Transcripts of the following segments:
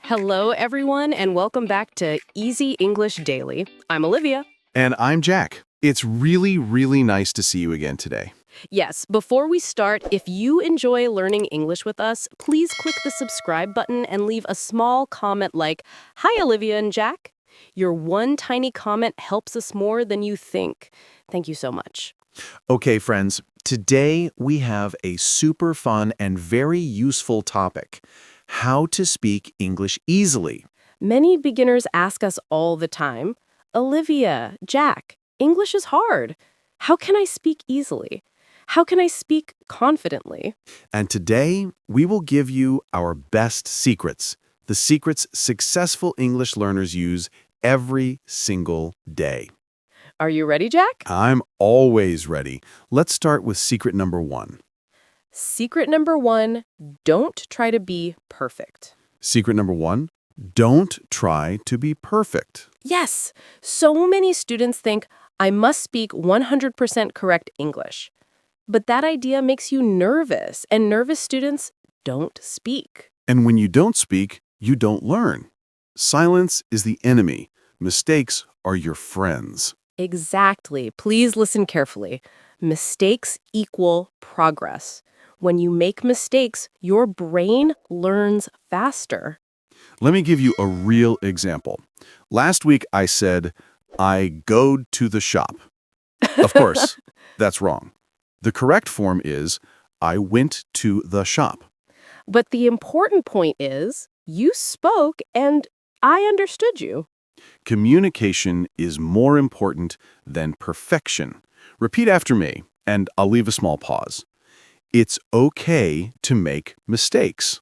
Hello, everyone, and welcome back to Easy English Daily. I'm Olivia. And I'm Jack. It's really nice to see you again today. Yes, before we start, if you enjoy learning English with us, please click the subscribe button and leave a small comment like, "Hi, Olivia and Jack." Your one tiny comment helps us more than you think. Thank you so much. Okay, friends, today we have a super fun and very useful topic: how to speak English easily. Many beginners ask us all the time, "Olivia, Jack, English is hard. How can I speak easily? How can I speak confidently?" And today we will give you our best secrets, the secrets successful English learners use every single day. Are you ready, Jack? I'm always ready. Let's start with secret number 1. Secret number 1, don't try to be perfect. Secret number 1, don't try to be perfect. Yes, so many students think, I must speak 100% correct English. But that idea makes you nervous, and nervous students don't speak. And when you don't speak, you don't learn. Silence is the enemy. Mistakes are your friends. Exactly. Please listen carefully. Mistakes equal progress. When you make mistakes, your brain learns faster. Let me give you a real example. Last week I said, I go to the shop. Of course, that's wrong. The correct form is, I went to the shop. But the important point is, you spoke and I understood you. Communication is more important than perfection. Repeat after me, and I'll leave a small pause. It's okay to make mistakes.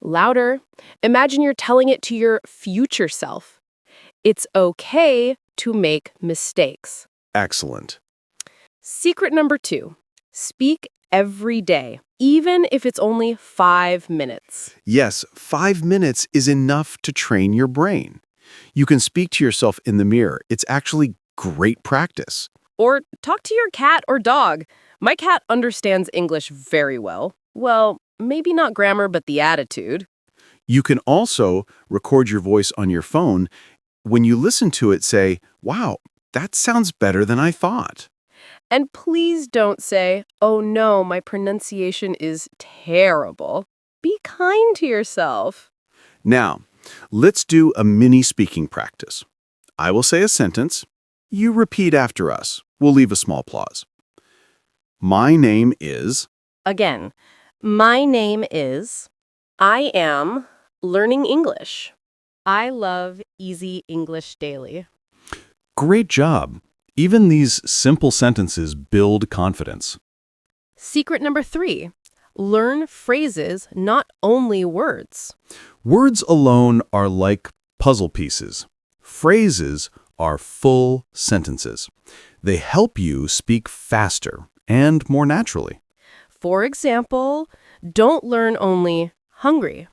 Louder. Imagine you're telling it to your future self. It's okay to make mistakes. Excellent. Secret number 2, speak every day, even if it's only 5 minutes. Yes, 5 minutes is enough to train your brain. You can speak to yourself in the mirror. It's actually great practice. Or talk to your cat or dog. My cat understands English very well. Well, maybe not grammar, but the attitude. You can also record your voice on your phone. When you listen to it, say, wow, that sounds better than I thought. And please don't say, oh no, my pronunciation is terrible. Be kind to yourself. Now, let's do a mini speaking practice. I will say a sentence. You repeat after us. We'll leave a small pause. My name is... Again, my name is... I am learning English. I love Easy English Daily. Great job. Even these simple sentences build confidence. Secret number 3, learn phrases, not only words. Words alone are like puzzle pieces. Phrases are full sentences. They help you speak faster and more naturally. For example, don't learn only hungry.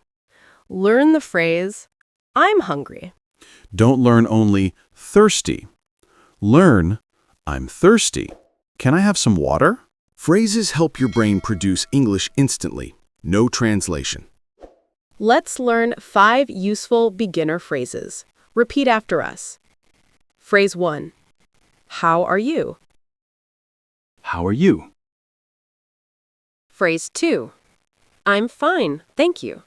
Learn the phrase, I'm hungry. Don't learn only thirsty. Learn, I'm thirsty. Can I have some water? Phrases help your brain produce English instantly. No translation. Let's learn 5 useful beginner phrases. Repeat after us. Phrase 1, how are you? How are you? Phrase 2, I'm fine, thank you.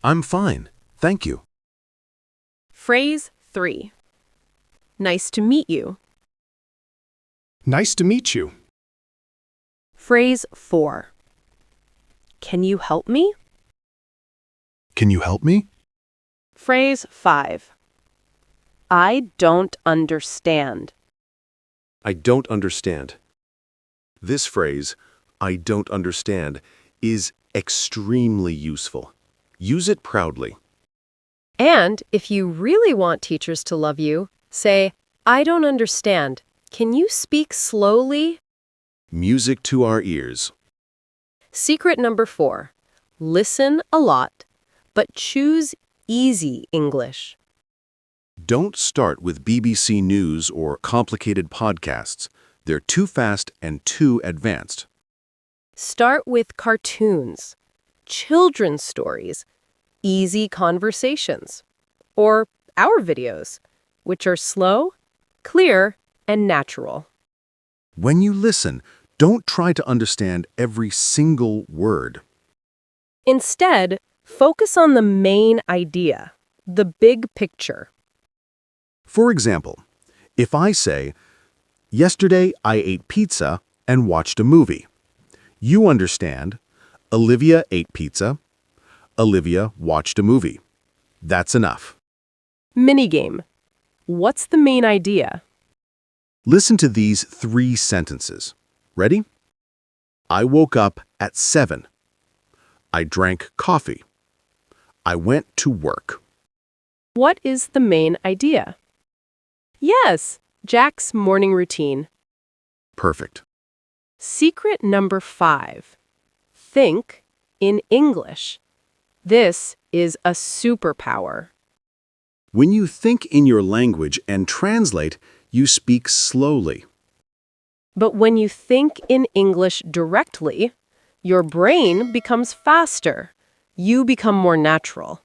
I'm fine, thank you. Phrase 3, nice to meet you. Nice to meet you. Phrase 4, can you help me? Can you help me? Phrase 5, I don't understand. I don't understand. This phrase, I don't understand, is extremely useful. Use it proudly. And if you really want teachers to love you, say, I don't understand. Can you speak slowly? Music to our ears. Secret number 4, listen a lot, but choose easy English. Don't start with BBC News or complicated podcasts. They're too fast and too advanced. Start with cartoons, children's stories, easy conversations. Or our videos, which are slow, clear, and natural. When you listen, don't try to understand every single word. Instead, focus on the main idea, the big picture. For example, if I say, "Yesterday I ate pizza and watched a movie," you understand, Olivia ate pizza, Olivia watched a movie. That's enough. Minigame. What's the main idea? Listen to these 3 sentences. Ready? I woke up at 7. I drank coffee. I went to work. What is the main idea? Yes, Jack's morning routine. Perfect. Secret number 5. Think in English. This is a superpower. When you think in your language and translate, you speak slowly. But when you think in English directly, your brain becomes faster. You become more natural.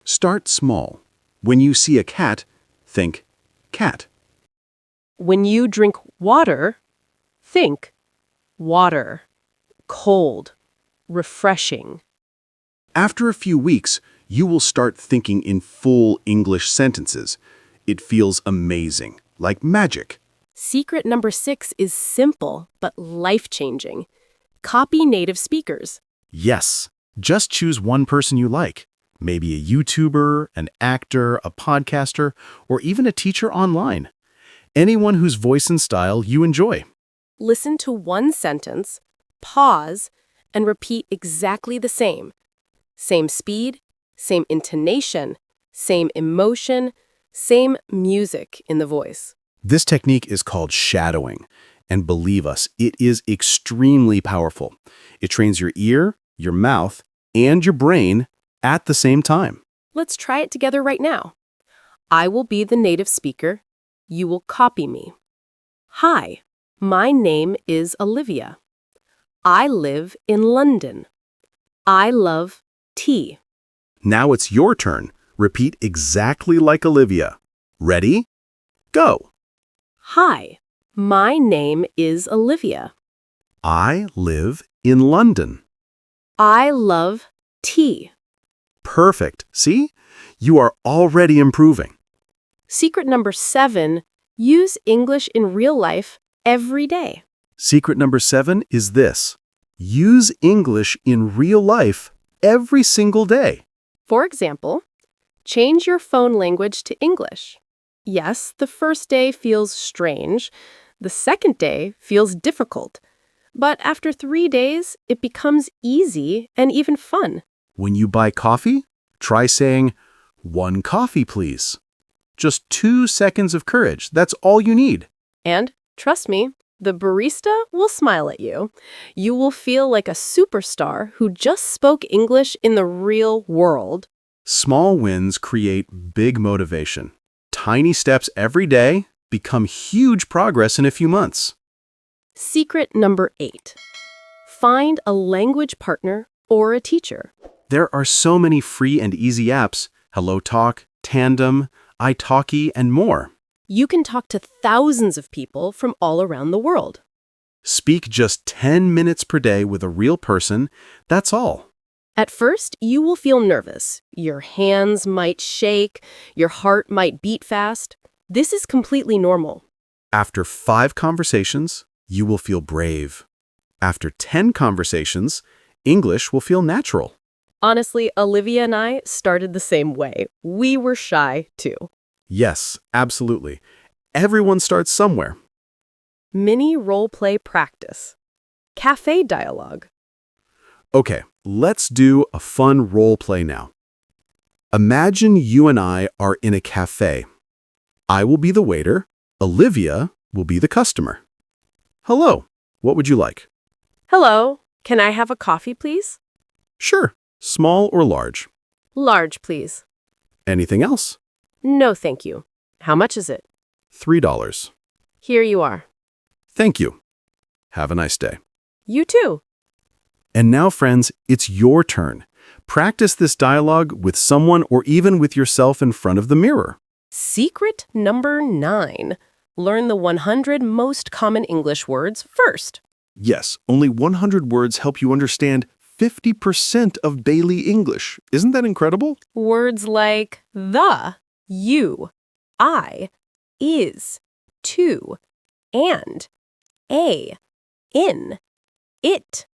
Start small. When you see a cat, think cat. When you drink water, think water, cold, refreshing. After a few weeks, you will start thinking in full English sentences. It feels amazing, like magic. Secret number 6 is simple but life-changing. Copy native speakers. Yes. Just choose one person you like. Maybe a YouTuber, an actor, a podcaster, or even a teacher online. Anyone whose voice and style you enjoy. Listen to one sentence, pause, and repeat exactly the same. Same speed, same intonation, same emotion, same music in the voice. This technique is called shadowing. And believe us, it is extremely powerful. It trains your ear, your mouth, and your brain at the same time. Let's try it together right now. I will be the native speaker. You will copy me. Hi, my name is Olivia. I live in London. I love tea. Now it's your turn. Repeat exactly like Olivia. Ready? Go. Hi, my name is Olivia. I live in London. I love tea. Perfect. See? You are already improving. Secret number 7, use English in real life every day. Secret number 7 is this. Use English in real life every single day. For example, change your phone language to English. Yes, the first day feels strange. The second day feels difficult. But after 3 days, it becomes easy and even fun. When you buy coffee, try saying, "1 coffee, please." Just 2 seconds of courage. That's all you need. And trust me, the barista will smile at you. You will feel like a superstar who just spoke English in the real world. Small wins create big motivation. Tiny steps every day become huge progress in a few months. Secret number 8. Find a language partner or a teacher. There are so many free and easy apps, HelloTalk, Tandem, italki, and more. You can talk to thousands of people from all around the world. Speak just 10 minutes per day with a real person, that's all. At first, you will feel nervous. Your hands might shake, your heart might beat fast. This is completely normal. After 5 conversations, you will feel brave. After 10 conversations, English will feel natural. Honestly, Olivia and I started the same way. We were shy, too. Yes, absolutely. Everyone starts somewhere. Mini role-play practice. Cafe dialogue. Okay, let's do a fun role play now. Imagine you and I are in a cafe. I will be the waiter. Olivia will be the customer. Hello, what would you like? Hello, can I have a coffee, please? Sure, small or large. Large, please. Anything else? No, thank you. How much is it? $3. Here you are. Thank you. Have a nice day. You too. And now, friends, it's your turn. Practice this dialogue with someone or even with yourself in front of the mirror. Secret number 9. Learn the 100 most common English words first. Yes, only 100 words help you understand 50% of Bailey English. Isn't that incredible? Words like the, you, I, is, to, and, a, in, it,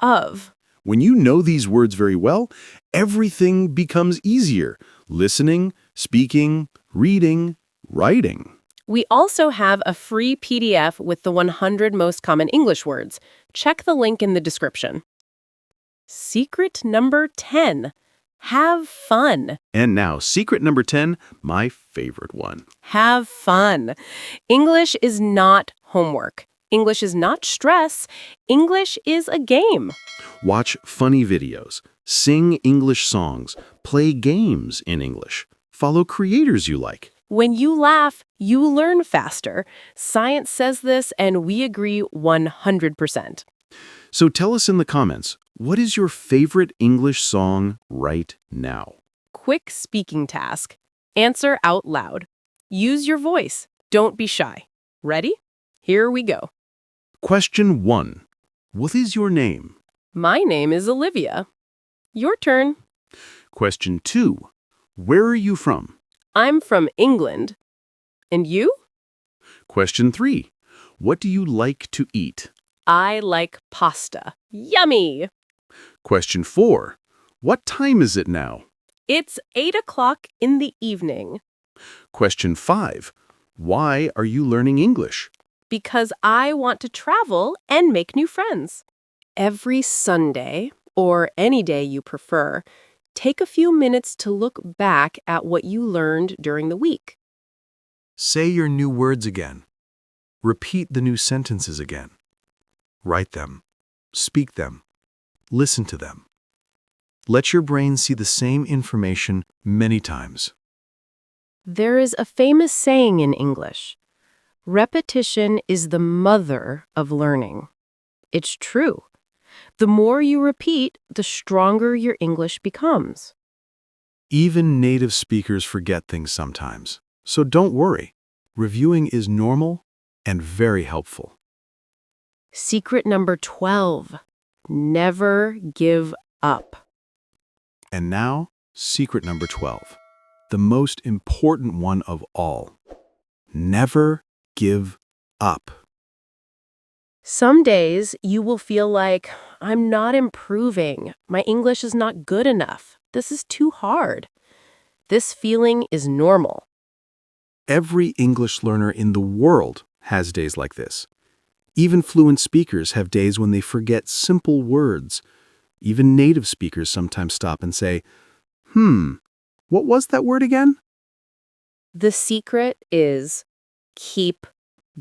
of. When you know these words very well, everything becomes easier. Listening, speaking, reading, writing. We also have a free PDF with the 100 most common English words. Check the link in the description. Secret number 10. Have fun. And now, secret number 10, my favorite one. Have fun. English is not homework. English is not stress. English is a game. Watch funny videos, sing English songs, play games in English, follow creators you like. When you laugh, you learn faster. Science says this, and we agree 100%. So tell us in the comments, what is your favorite English song right now? Quick speaking task. Answer out loud. Use your voice. Don't be shy. Ready? Here we go. Question 1. What is your name? My name is Olivia. Your turn. Question 2. Where are you from? I'm from England. And you? Question 3. What do you like to eat? I like pasta. Yummy! Question 4. What time is it now? It's 8 o'clock in the evening. Question 5. Why are you learning English? Because I want to travel and make new friends. Every Sunday, or any day you prefer, take a few minutes to look back at what you learned during the week. Say your new words again. Repeat the new sentences again. Write them. Speak them. Listen to them. Let your brain see the same information many times. There is a famous saying in English, repetition is the mother of learning. It's true. The more you repeat, the stronger your English becomes. Even native speakers forget things sometimes, so don't worry. Reviewing is normal and very helpful. Secret number 12, never give up. And now, secret number 12, the most important one of all. Never give up. Some days you will feel like, I'm not improving. My English is not good enough. This is too hard. This feeling is normal. Every English learner in the world has days like this. Even fluent speakers have days when they forget simple words. Even native speakers sometimes stop and say, what was that word again? The secret is keep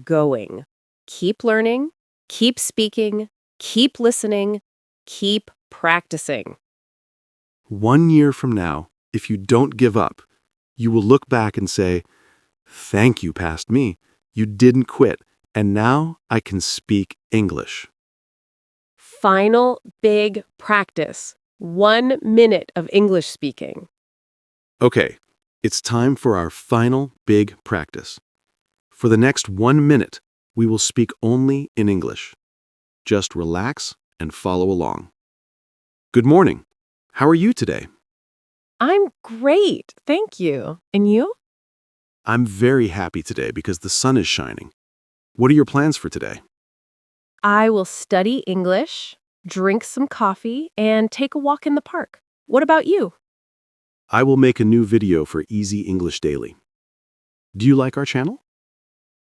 going. Keep learning, keep speaking, keep listening, keep practicing. 1 year from now, if you don't give up, you will look back and say, thank you, past me. You didn't quit, and now I can speak English. Final big practice. 1 minute of English speaking. Okay, it's time for our final big practice. For the next 1 minute, we will speak only in English. Just relax and follow along. Good morning. How are you today? I'm great, thank you. And you? I'm very happy today because the sun is shining. What are your plans for today? I will study English, drink some coffee, and take a walk in the park. What about you? I will make a new video for Easy English Daily. Do you like our channel?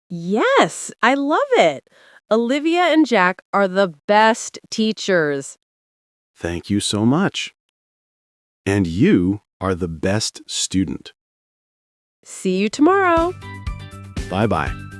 Yes, I love it. Olivia and Jack are the best teachers. Thank you so much. And you are the best student. See you tomorrow. Bye-bye.